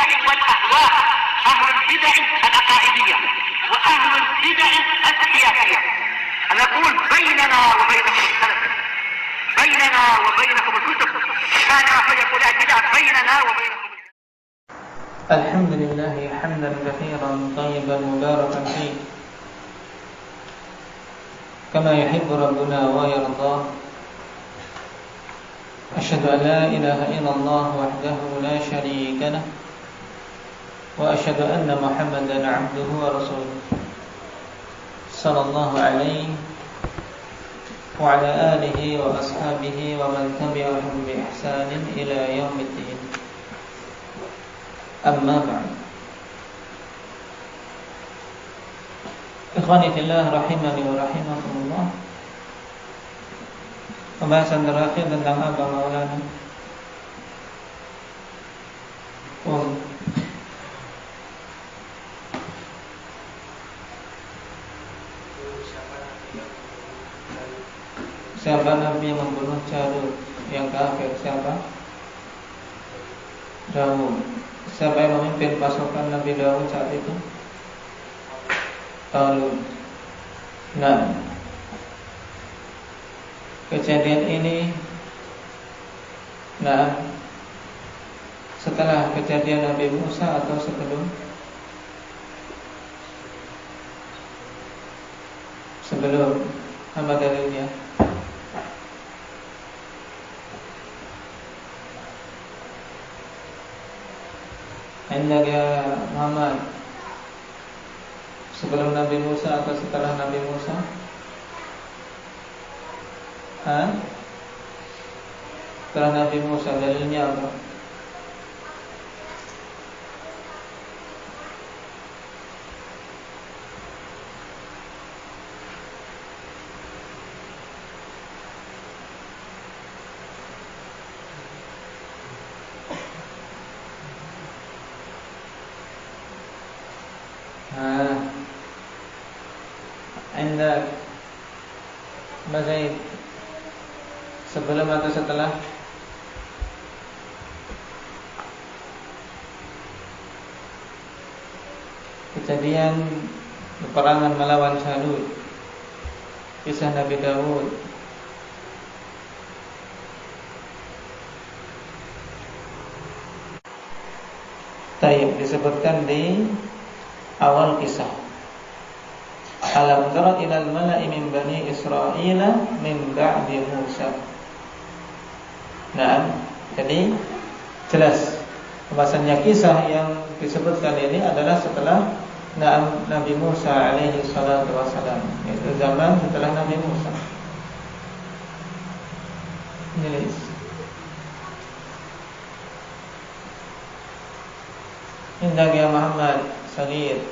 البدع والأهواء، أهل البدع العقائدية وأهل البدع السياسية. نقول بيننا وبينكم السلف، بيننا وبينكم الكتب، كان فيقول البدع بيننا وبينكم. الحمد لله حمدا كثيرا طيبا مباركا فيه كما يحب ربنا ويرضاه. أشهد أن لا إله إلا الله وحده لا شريك له، وأشهد أن محمدا عبده ورسوله صلى الله عليه وعلى آله وأصحابه ومن تبعهم بإحسان إلى يوم الدين. أما بعد، ikhwani fillah rahimani wa rahimakumullah. Pembahasan terakhir tentang apa Maulana? Siapa Nabi yang membunuh Jalut yang kafir? Siapa? Daud. Siapa yang memimpin pasukan Nabi Daud saat itu? Talut. Nah, kejadian ini setelah kejadian Nabi Musa atau sebelum? Sebelum. Apa dalilnya? Hendak ya Muhammad, sebelum Nabi Musa atau setelah Nabi Musa? Setelah Nabi Musa, dalilnya apa? Hendak Zaid, sebelum atau setelah? Kejadian peperangan melawan Jalut, kisah Nabi Daud. Taib disebutkan di awal kisah. Alam tara ilal mala'i min bani Israila min ba'di Musa. Nah, jadi jelas bahasanya kisah yang disebutkan ini adalah setelah Nabi Musa alaihi salatu wassalam, yaitu zaman setelah Nabi Musa. Jelas. Indah ya Muhammad Sagir.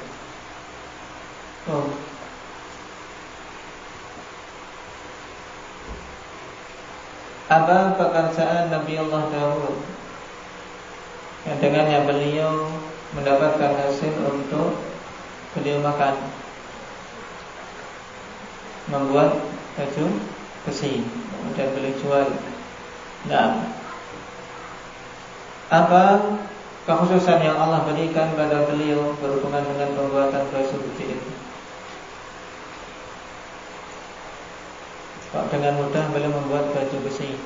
Apa pekerjaan Nabi Allah Daud yang dengannya beliau mendapatkan hasil untuk beliau makan? Membuat baju besi kemudian beliau jual. Nah, apa kekhususan yang Allah berikan pada beliau berhubungan dengan pembuatan baju besi itu? Kok dengan mudah beliau membuat baju besi?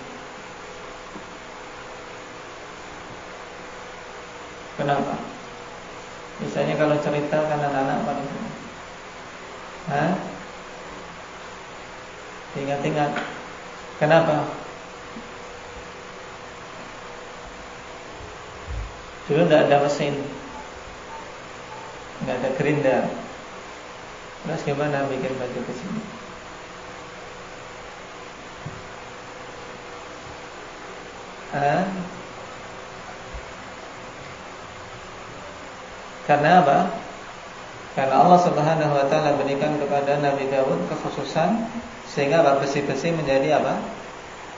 Kenapa? Misalnya kalau cerita kan anak-anak pada sini. Ingat-ingat. Kenapa? Dulu tidak ada mesin, tidak ada grinder. Terus gimana bikin baju besi? Karena apa? Karena Allah Subhanahu wa taala berikan kepada Nabi Daud kekhususan sehingga besi-besi menjadi apa?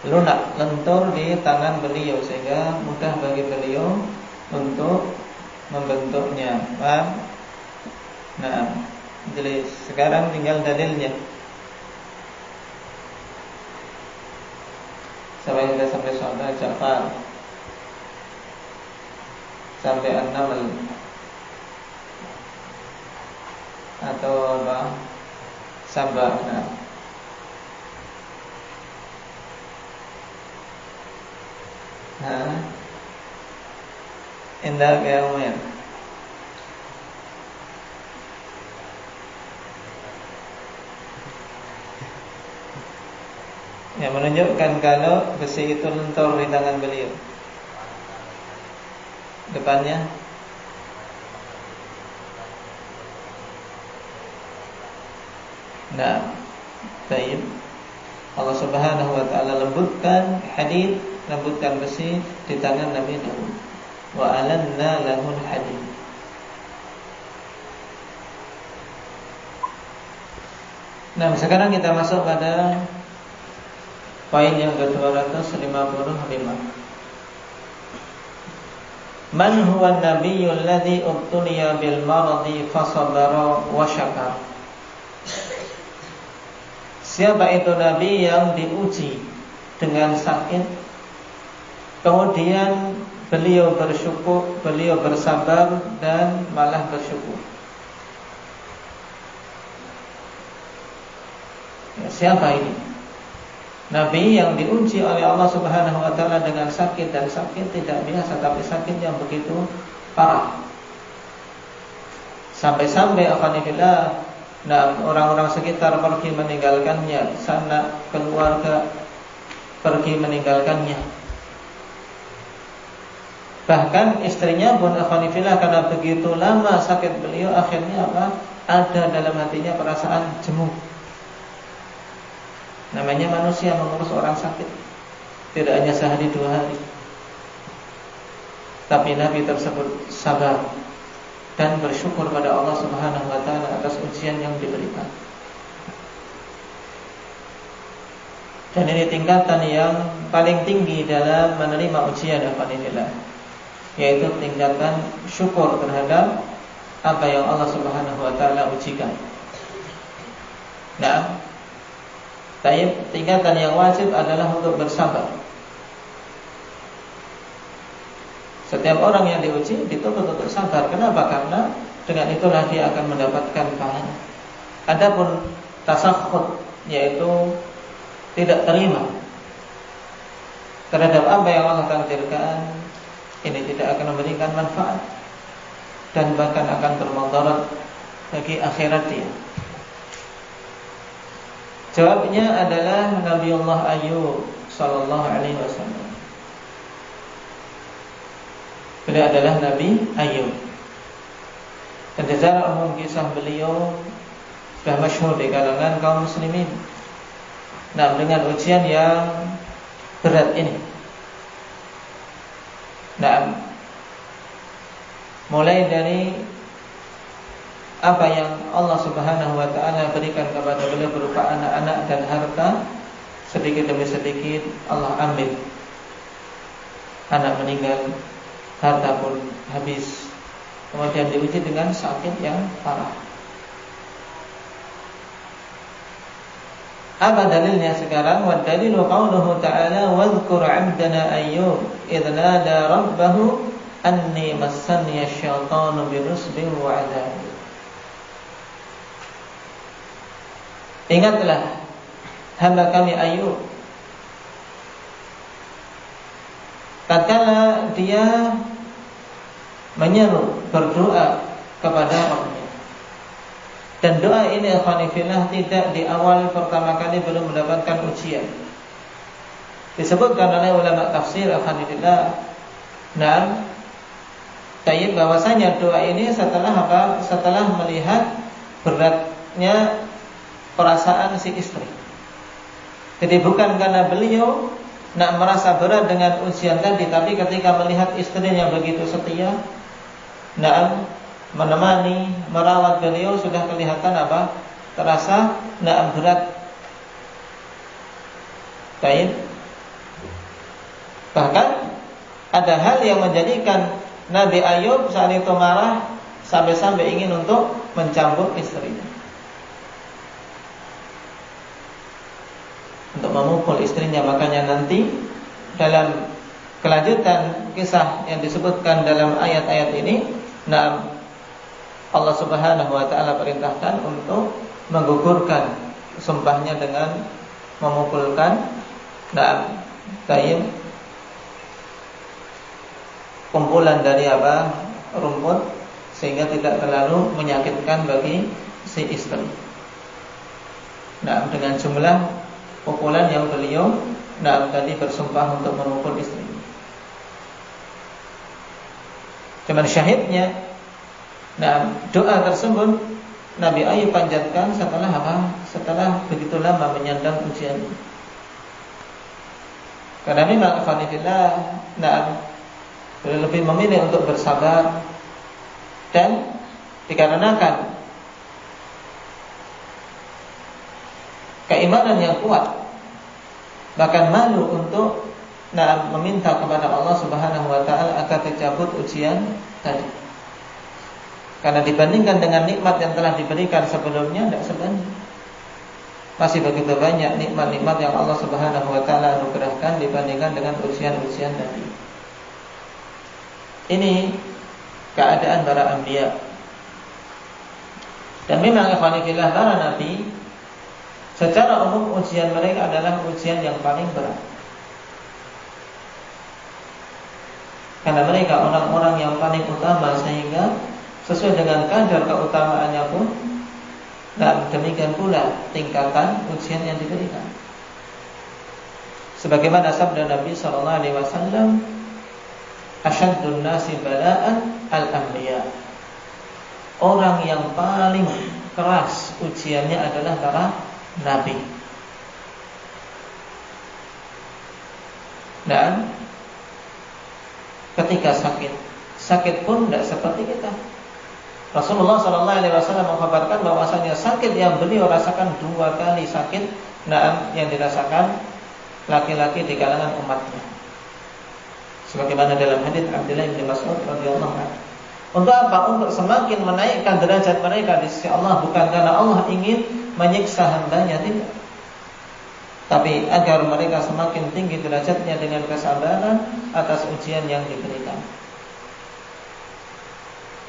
Lunak, lentur di tangan beliau sehingga mudah bagi beliau untuk membentuknya. Paham? Nah, jadi sekarang tinggal dalilnya. Sampai sudah sampai soal Ja'far. sampai an-naml atau apa? Sabah. Indah ya Umar. Yang menunjukkan kalau besi itu lentur di tangan beliau. Depannya baik. Allah Subhanahu wa taala lembutkan hadid, lembutkan besi di tangan Nabi Daud. Wa alanna lahul hadid. Sekarang kita masuk pada poin yang ke-255. Man huwa an-nabiyyul ladzi ubtuliya bil maradi fasabara wa syakar. Siapa itu nabi yang diuji dengan sakit, kemudian beliau bersyukur, beliau bersabar dan malah bersyukur. Siapa ini? Nabi yang diuji oleh Allah Subhanahu wa taala dengan sakit, dan sakit tidak biasa, tapi sakit yang begitu parah. Sampai-sampai afanillah, orang-orang sekitar pergi meninggalkannya, sanak keluarga pergi meninggalkannya. Bahkan istrinya pun afanillah, karena begitu lama sakit beliau, akhirnya ada dalam hatinya perasaan jemu. Namanya manusia mengurus orang sakit, tidak hanya sehari 2 hari. Tapi Nabi tersebut sabar dan bersyukur pada Allah Subhanahu wa taala atas ujian yang diberikan. Dan ini tingkatan yang paling tinggi dalam menerima ujian alhamdulillah, yaitu tingkatan syukur terhadap apa yang Allah Subhanahu wa taala ujikan. Tingkatan yang wajib adalah untuk bersabar. Setiap orang yang diuji dituntut untuk sabar. Kenapa? Karena dengan itulah dia akan mendapatkan pahala. Adapun tasakhut, yaitu tidak terima terhadap apa yang Allah takdirkan, ini tidak akan memberikan manfaat dan bahkan akan bermudarat bagi akhirat dia. Jawabnya adalah Nabiullah Ayyub sallallahu alaihi wasallam. Beliau adalah Nabi Ayyub. Dan secara umum kisah beliau sudah masyhur di kalangan kaum muslimin. Dengan ujian yang berat ini. Mulai dari apa yang Allah Subhanahu wa taala berikan kepada beliau berupa anak-anak dan harta, sedikit demi sedikit Allah ambil. Anak meninggal, harta pun habis. Kemudian diuji dengan sakit yang parah. Apa dalilnya sekarang? Wa dalilu qauluhu ta'ala wadhkur 'abdana Ayyub idh nada rabbahu anni massani asyaitanu birusbin wa 'adzab. Ingatlah hamba kami Ayyub tatkala dia menyeru, berdoa kepada Rabbnya. Dan doa ini alhamdulillah tidak di awal pertama kali belum mendapatkan ujian. Disebutkan oleh ulama tafsir alhamdulillah. Bahwasanya doa ini setelah apa? Setelah melihat beratnya perasaan si istri. Jadi bukan karena beliau merasa berat dengan ujian tadi, tapi ketika melihat istrinya begitu setia, menemani, merawat beliau, sudah kelihatan terasa berat. Baik. Bahkan ada hal yang menjadikan Nabi Ayyub saat itu marah sampai-sampai ingin untuk mencambuk istrinya, untuk memukul istrinya. Makanya nanti dalam kelanjutan kisah yang disebutkan dalam ayat-ayat ini, nah Allah Subhanahu wa taala perintahkan untuk menggugurkan sumpahnya dengan memukulkan kumpulan dari rumput, sehingga tidak terlalu menyakitkan bagi si istri. Dengan jumlah pukulan yang beliau tadi bersumpah untuk memukul istri. Cuman syahidnya, doa tersebut Nabi Ayub panjatkan setelah Setelah begitu lama menyandang ujian. Karena memang ikhwanifillah, beliau lebih memilih untuk bersabar, dan dikarenakan keimanan yang kuat, bahkan malu untuk meminta kepada Allah Subhanahu wa taala agar dicabut ujian tadi. Karena dibandingkan dengan nikmat yang telah diberikan sebelumnya, tidak sebanding. Masih begitu banyak nikmat-nikmat yang Allah Subhanahu wa taala anugerahkan dibandingkan dengan ujian-ujian tadi. Ini keadaan para anbiya. Dan memang ikhwanifillah, para nabi secara umum ujian mereka adalah ujian yang paling berat. Karena mereka orang-orang yang paling utama, sehingga sesuai dengan kadar keutamaannya pun, dan demikian pula tingkatan ujian yang diberikan. Sebagaimana sabda Nabi sallallahu alaihi wasallam, asyaddun nasi bala'an al-anbiya. Orang yang paling keras ujiannya adalah para nabi. Dan ketika sakit pun tidak seperti kita. Rasulullah SAW mengkhabarkan bahwasanya sakit yang beliau rasakan 2 kali sakit yang dirasakan laki-laki di kalangan umatnya. Sebagaimana dalam hadits Abdullah bin Mas'ud radhiyallahu anhu. Untuk apa? Untuk semakin menaikkan derajat mereka di sisi Allah, bukan karena Allah ingin menyiksa hambanya, tidak. Tapi agar mereka semakin tinggi derajatnya dengan kesabaran atas ujian yang diberikan.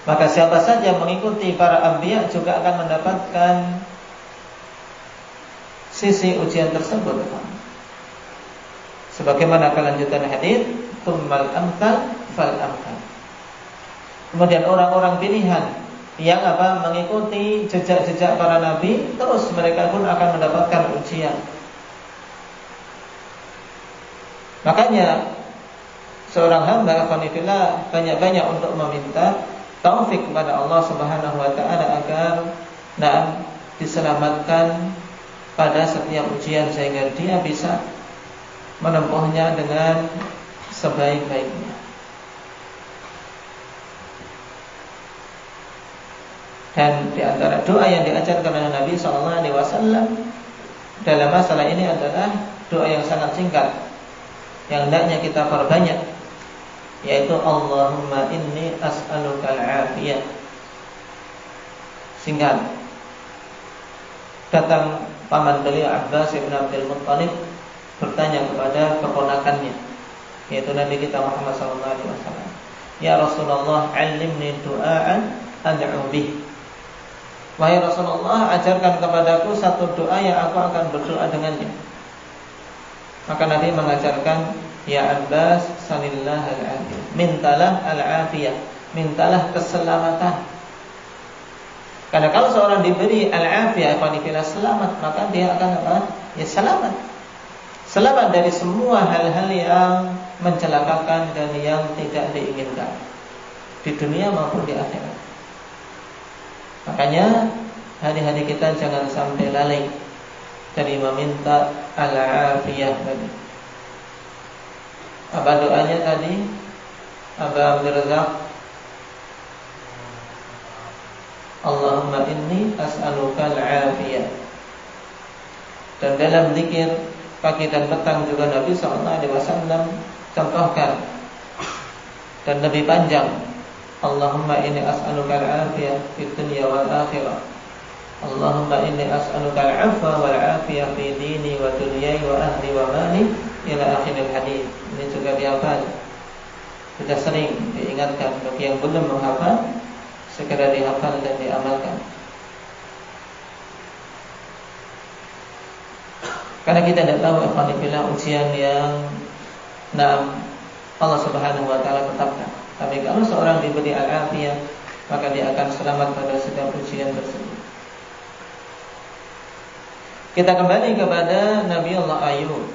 Maka siapa saja mengikuti para anbiya juga akan mendapatkan sisi ujian tersebut. Sebagaimana kelanjutan hadis, tsummal amsal fal amsal. Kemudian orang-orang pilihan yang mengikuti jejak-jejak para nabi, terus mereka pun akan mendapatkan ujian. Makanya seorang hamba qanifillah banyak-banyak untuk meminta taufik kepada Allah Subhanahu wa taala agar diselamatkan pada setiap ujian, sehingga dia bisa menempuhnya dengan sebaik-baiknya. Dan di antara doa yang diajarkan oleh Nabi sallallahu alaihi wasallam dalam masalah ini adalah doa yang sangat singkat, yang hendaknya kita perbanyak, yaitu Allahumma inni as'aluka al-afiyah. Singkat. Datang paman beliau Abbas bin Abdul Muttalib bertanya kepada keponakannya, yaitu Nabi kita Muhammad sallallahu alaihi wasallam, "Ya Rasulullah, 'allimni du'aan ad'u bih." Wahai Rasulullah, ajarkan kepadaku satu doa yang aku akan berdoa dengannya. Maka Nabi mengajarkan, ya Abbas, salillah al-afiyah. Mintalah al-afiyah, mintalah keselamatan. Karena kalau seorang diberi al-afiyah, qanifillah, selamat, maka dia akan ya selamat. Selamat dari semua hal-hal yang mencelakakan dan yang tidak diinginkan di dunia maupun di akhirat. Makanya hari-hari kita jangan sampai lalai dari meminta al-afiyah tadi. Apa doanya tadi? Aba Abdul Razak, Allahumma inni as'aluka al-afiyah. Dan dalam zikir pagi dan petang juga Nabi SAW contohkan dan lebih panjang. Allahumma inni as'aluka al-afiyah fid dunya wal akhirah. Allahumma inni as'aluka al-'afwa wal 'afiyah fi dini wa dunyai wa ahli wa mali ila akhiril hadis. Ini juga dihafal. Sudah sering diingatkan bagi yang belum menghafal, segera dihafal dan diamalkan. Karena kita tidak tahu alhamdulillah ujian yang Allah Subhanahu wa taala tetapkan. Tapi kalau seorang diberi al-afiyah, maka dia akan selamat pada setiap ujian tersebut. Kita kembali kepada Nabi Allah Ayub.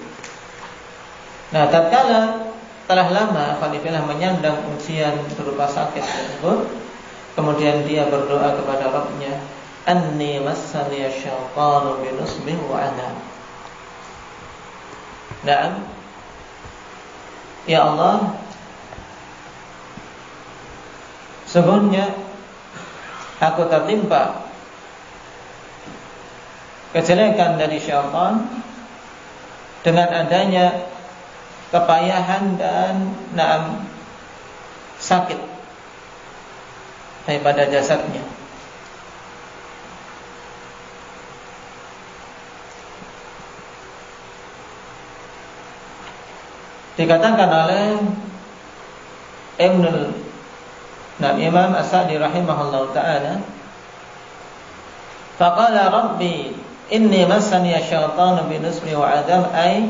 Nah, tatkala telah lama alhamdulillah menyandang ujian berupa sakit tersebut, kemudian dia berdoa kepada Rabb-Nya, "Anni massaniya syaitanu binusbin wa adab." Naam, ya Allah, sesungguhnya aku tertimpa kejelekan dari syaitan dengan adanya kepayahan dan sakit daripada jasadnya. Dikatakan oleh Imam As-Sa'di rahimahullah ta'ala, faqala rabbi inni massani asyaitanu binusbi wa adam, ay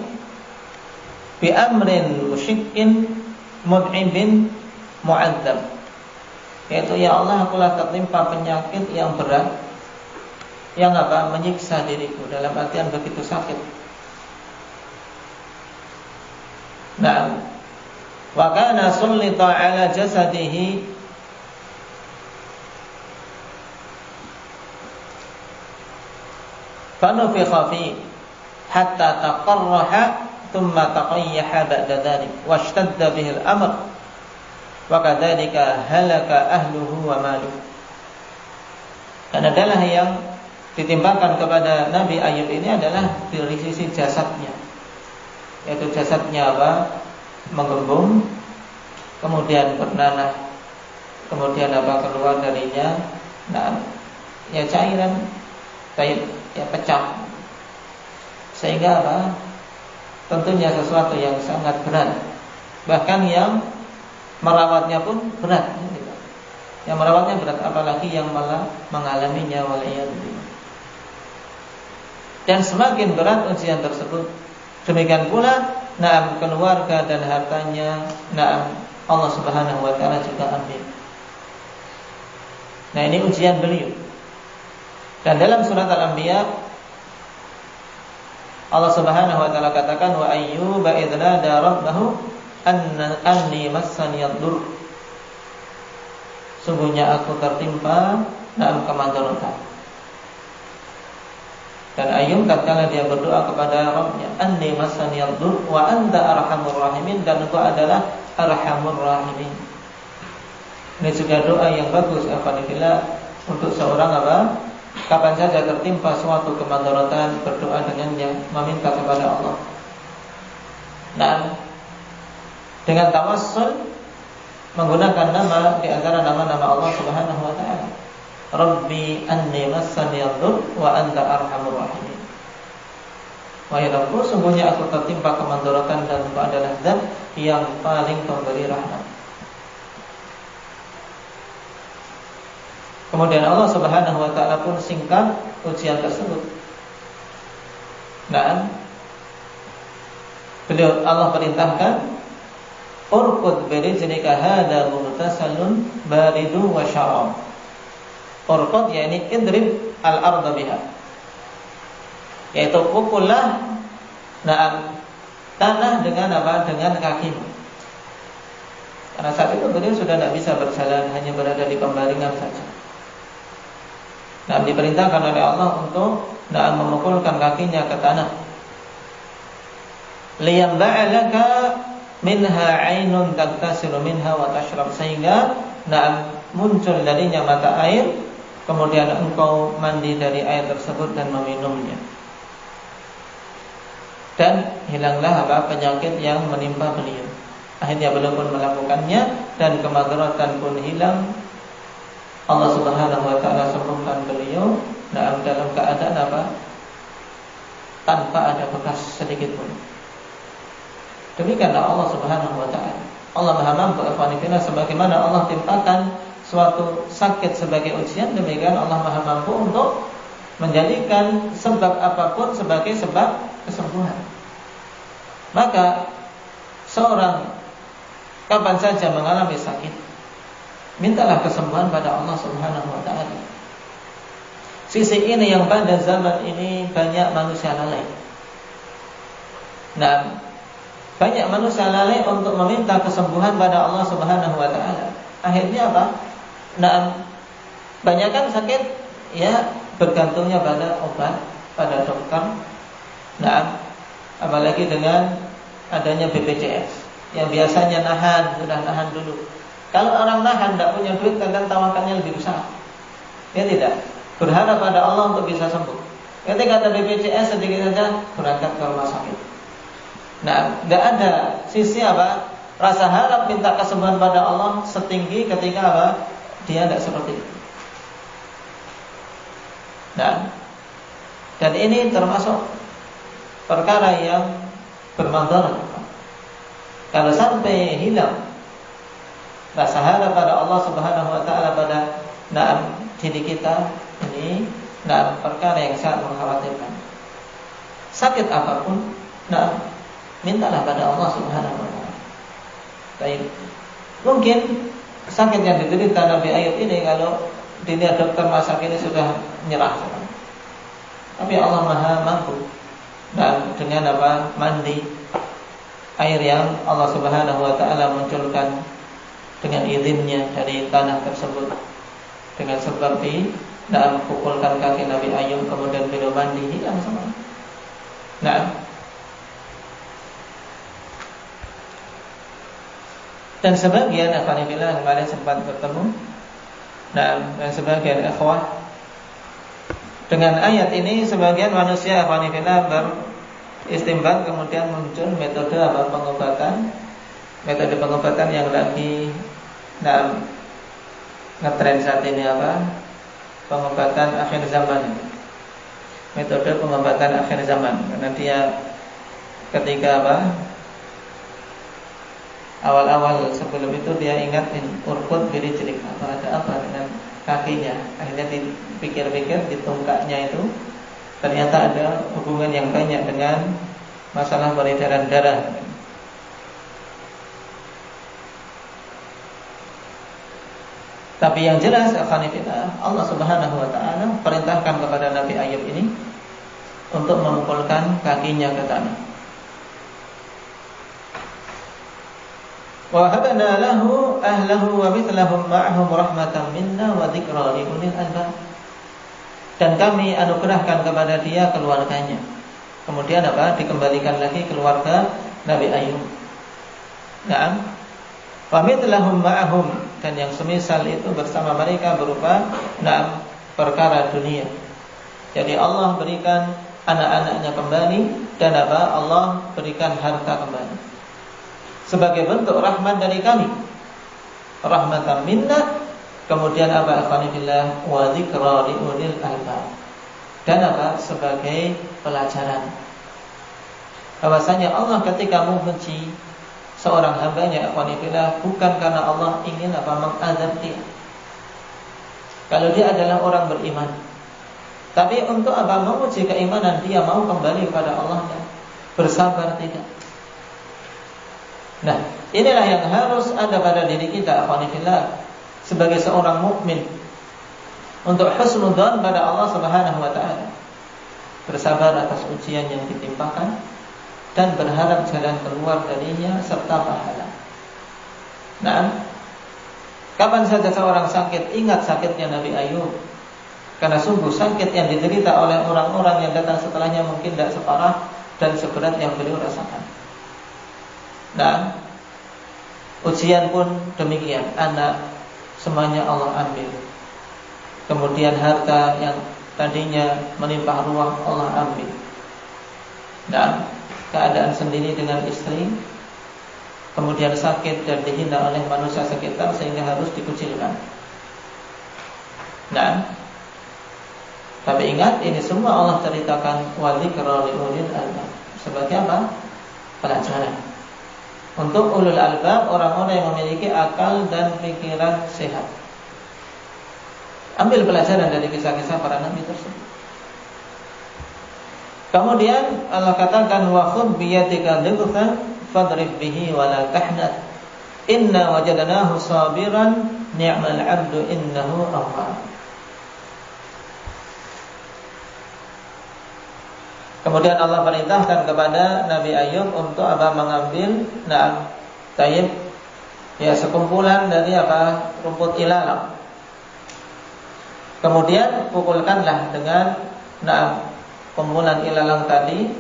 bi amrin musyikkin mud'ibin mu'adzab, yaitu ya Allah, akulah tertimpa penyakit yang berat yang menyiksa diriku, dalam artian begitu sakit. Nah, wa kana sullita ala jasadihi fanufikha fi hatta taqarraha thumma taqayyaha ba'da dhalik washtadda bihi al-amr wa kadzalika halaka ahluhu wa maluhu. Dan adalah yang ditimpakan kepada Nabi Ayub ini adalah dari sisi jasadnya, yaitu jasadnya menggembung, kemudian bernanah, kemudian keluar darinya cairan pecah, sehingga tentunya sesuatu yang sangat berat, bahkan yang merawatnya pun berat, yang merawatnya berat, apalagi yang malah mengalaminya, waliyadzubillah. Dan semakin berat ujian tersebut, demikian pula keluarga dan hartanya Allah Subhanahu wa taala juga ambil. Nah, ini ujian beliau. Dan dalam surat Al-Anbiya Allah Subhanahu wa taala katakan, wa ayyuba idz nada rabbahu anni massani ad-dur. Sungguhnya aku tertimpa kemandaratan. Dan Ayub tatkala dia berdoa kepada Rabb-Nya, anni massani ad-dur wa anta arhamur rahimin, dan engkau adalah arhamur rahimin. Ini juga doa yang bagus alhamdulillah untuk seorang kapan saja tertimpa suatu kemandaratan, berdoa dengannya, meminta kepada Allah. Nah, dengan tawassul menggunakan nama di antara nama-nama Allah Subhanahu wa taala. Rabbi anni massani ad-dur wa anta arhamur rahimin. Wahai Rabbku, sungguhnya aku tertimpa kemandaratan dan engkau adalah Zat yang paling pemberi rahmat. Kemudian Allah Subhanahu wa taala pun singkat ujian tersebut. Nah, Allah perintahkan, urqud birijlika hadza mughtasalun baridu wa syarab. Urqud yakni idrib al-ardha biha, yaitu pukullah tanah dengan dengan kakimu. Karena saat itu beliau sudah tidak bisa berjalan, hanya berada di pembaringan saja. Diperintahkan oleh Allah untuk memukulkan kakinya ke tanah. Liyamba'alaka minha 'ainun tagtasilu minha wa tashrab, sehingga muncul darinya mata air, kemudian engkau mandi dari air tersebut dan meminumnya. Dan hilanglah penyakit yang menimpa beliau. Akhirnya beliau pun melakukannya dan kemandaratan pun hilang. Allah Subhanahu wa taala sembuhkan beliau dalam keadaan tanpa ada bekas sedikit pun. Demikianlah Allah Subhanahu wa taala. Allah Maha mampu sebagaimana Allah timpakan suatu sakit sebagai ujian, demikian Allah Maha mampu untuk menjadikan sebab apapun sebagai sebab kesembuhan. Maka seorang kapan saja mengalami sakit, mintalah kesembuhan pada Allah Subhanahu wa taala. Sisi ini yang pada zaman ini banyak manusia lalai. Nah, banyak manusia lalai untuk meminta kesembuhan pada Allah Subhanahu wa taala. Akhirnya apa? Nah, banyakkan sakit ya bergantungnya pada obat, pada dokter. Nah, apalagi dengan adanya BPJS yang biasanya sudah nahan dulu. Kalau orang nahan tidak punya duit, kadang tawakalnya lebih besar. Ya tidak, berharap pada Allah untuk bisa sembuh. Ketika ada BPJS sedikit saja berangkat ke rumah sakit. Nah, tidak ada sisi rasa harap minta kesembuhan pada Allah setinggi ketika dia tidak seperti itu. Nah, dan ini termasuk perkara yang bermandarat. Kalau sampai hilang rasa harap pada Allah Subhanahu wa taala pada diri kita, ini perkara yang sangat mengkhawatirkan. Sakit apapun, mintalah pada Allah Subhanahu wa taala. Baik. Mungkin sakit yang diderita Nabi Ayub ini kalau dilihat dokter masa kini sudah nyerah. Tapi Allah Maha mampu. Dan dengan mandi air yang Allah Subhanahu wa taala munculkan dengan izinnya dari tanah tersebut, dengan sebab pukulkan kaki Nabi Ayub kemudian beliau mandi, hilang semua. Dan sebagian akhwanillah kemarin sempat bertemu dan sebagian ikhwah dengan ayat ini, sebagian manusia akhwanillah beristimbat, kemudian muncul metode pengobatan, metode pengobatan yang lagi ngetren saat ini, pengobatan akhir zaman. Metode pengobatan akhir zaman, karena dia ketika awal-awal sebelum itu dia ingat urkut birijlik, ada apa dengan kakinya. Akhirnya dipikir-pikir, di tungkaknya itu ternyata ada hubungan yang banyak dengan masalah peredaran darah. Tapi yang jelas Allah Subhanahu wa taala perintahkan kepada Nabi Ayub ini untuk memukulkan kakinya ke tanah. Wa habana lahu ahlahu wa mithlahum ma'ahum rahmatan minna wa dzikra li ulil albab. Dan kami anugerahkan kepada dia keluarganya. Kemudian dikembalikan lagi keluarga Nabi Ayub. Naam. Wa mithlahum ma'ahum, dan yang semisal itu bersama mereka berupa perkara dunia. Jadi Allah berikan anak-anaknya kembali, dan Allah berikan harta kembali. Sebagai bentuk rahmat dari kami, rahmatan minna. Kemudian akhwanillah wa dzikra li ulil albab, dan sebagai pelajaran bahwasanya Allah ketika membenci seorang hambanya akhwanillah bukan karena Allah ingin mengazab dia kalau dia adalah orang beriman, tapi untuk menguji keimanan dia mau kembali kepada Allah dan bersabar tidak. Nah, inilah yang harus ada pada diri kita akhwanillah sebagai seorang mukmin, untuk husnudzan pada Allah Subhanahu wa taala, bersabar atas ujian yang ditimpakan dan berharap jalan keluar darinya serta pahala. Nah, kapan saja seorang sakit, ingat sakitnya Nabi Ayub, karena sungguh sakit yang diderita oleh orang-orang yang datang setelahnya mungkin tidak separah dan seberat yang beliau rasakan. Nah, ujian pun demikian, anak semuanya Allah ambil. Kemudian harta yang tadinya melimpah ruah Allah ambil. Dan keadaan sendiri dengan istri, kemudian sakit dan dihina oleh manusia sekitar sehingga harus dikucilkan. Nah, tapi ingat, ini semua Allah ceritakan wa dzikra li ulil albab, sebagai pelajaran. untuk ulul albab, orang-orang yang memiliki akal dan pikiran sehat. Ambil pelajaran dari kisah-kisah para nabi tersebut. Kemudian Allah katakan wa khudh bi yadika dhighfan fadrib bihi wa la tahnat inna wajadnahu sabiran ni'mal 'abdu innahu awwab. Kemudian Allah perintahkan kepada Nabi Ayub untuk mengambil tayyib, ya, sekumpulan dari rumput ilalang. Kemudian pukulkanlah dengan kumpulan ilalang tadi,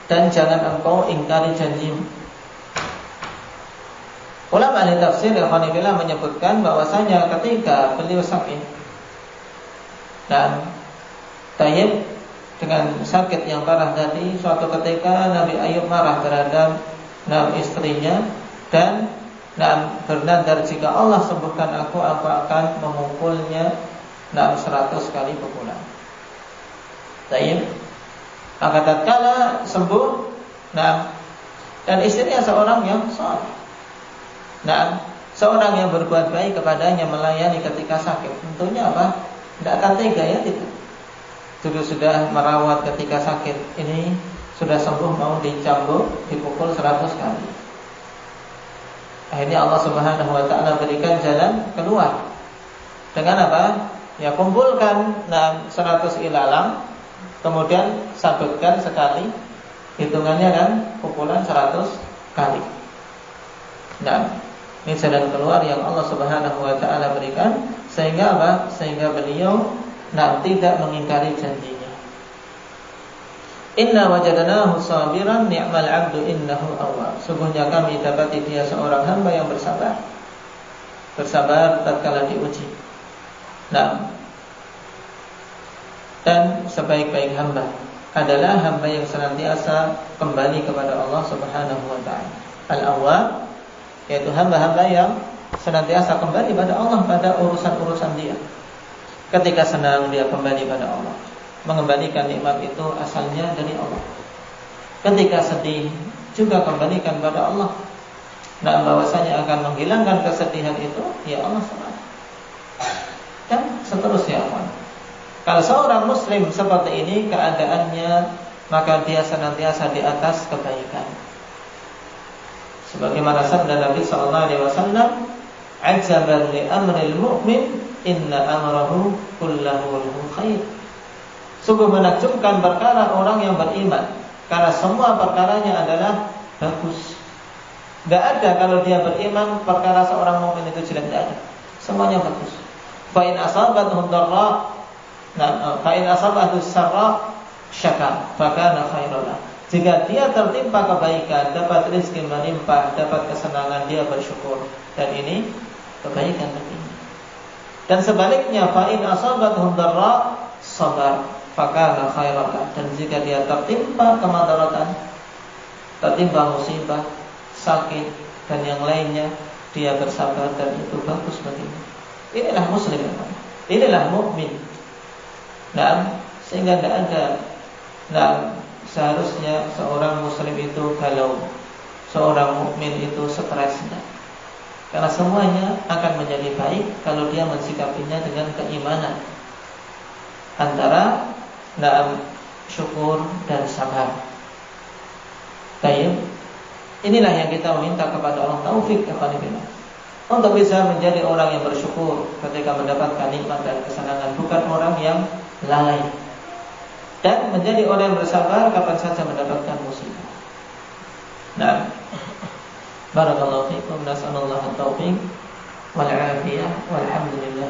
dan jangan engkau ingkari janjimu. Ulama ahli tafsir Al-Hanifiyah menyebutkan bahwasanya ketika beliau sakit dan tayyib dengan sakit yang parah tadi, suatu ketika Nabi Ayub marah terhadap istrinya dan bernadar, jika Allah sembuhkan aku akan memukulnya 100 kali pukulan. Tayyib, maka tatkala sembuh, dan istrinya seorang yang saleh, seorang yang berbuat baik kepadanya, melayani ketika sakit, tentunya tidak akan tega, ya, tidak. Dulu sudah merawat ketika sakit, ini sudah sembuh mau dicambuk, dipukul 100 kali. Akhirnya Allah Subhanahu wa taala berikan jalan keluar. Dengan Ya, kumpulkan 100 ilalang, kemudian sabutkan sekali, hitungannya kan pukulan 100 kali. Ini jalan keluar yang Allah Subhanahu wa taala berikan, sehingga sehingga beliau tidak mengingkari janjinya. Inna wajadnahu sabiran ni'mal 'abdu innahu awwab. Sungguhnya kami dapati dia seorang hamba yang bersabar. Bersabar tatkala diuji. Dan sebaik-baik hamba adalah hamba yang senantiasa kembali kepada Allah Subhanahu wa taala. Al-awwab, yaitu hamba-hamba yang senantiasa kembali pada Allah pada urusan-urusan dia. Ketika senang dia kembali pada Allah, mengembalikan nikmat itu asalnya dari Allah. Ketika sedih juga kembalikan pada Allah. Bahwasanya akan menghilangkan kesedihan itu ya Allah SWT. Dan seterusnya. Kalau seorang muslim seperti ini keadaannya, maka dia senantiasa di atas kebaikan. Sebagaimana sabda Nabi sallallahu alaihi wasallam, "Ajaban li amril mu'min, inna amrahu kullahu lahu khair." Sungguh menakjubkan perkara orang yang beriman, karena semua perkaranya adalah bagus. Tidak ada kalau dia beriman perkara seorang mukmin itu jelek, tidak ada. Semuanya bagus. Fa in asabathu dharra, fa in asabathu sarra syakar, fa kana khairan. Jika dia tertimpa kebaikan, dapat rezeki melimpah, dapat kesenangan, dia bersyukur, dan ini kebaikan baginya. Dan sebaliknya, fa in asabathu dharra sabar, fa kana khairan. Dan jika dia tertimpa kemadaratan, tertimpa musibah, sakit dan yang lainnya, dia bersabar dan itu bagus baginya. Inilah muslim, inilah mukmin. Sehingga tidak ada, seharusnya seorang muslim itu galau, seorang mukmin itu stres. Karena semuanya akan menjadi baik kalau dia mensikapinya dengan keimanan, antara syukur dan sabar. Baik. Inilah yang kita meminta kepada Allah, taufik kepada kita, untuk bisa menjadi orang yang bersyukur ketika mendapatkan nikmat dan kesenangan, bukan orang yang lalai, dan menjadi orang yang bersabar kapan saja mendapatkan musibah. Barakallahu fiikum, nasallallahu at-taufiq wal afiyah, walhamdulillah.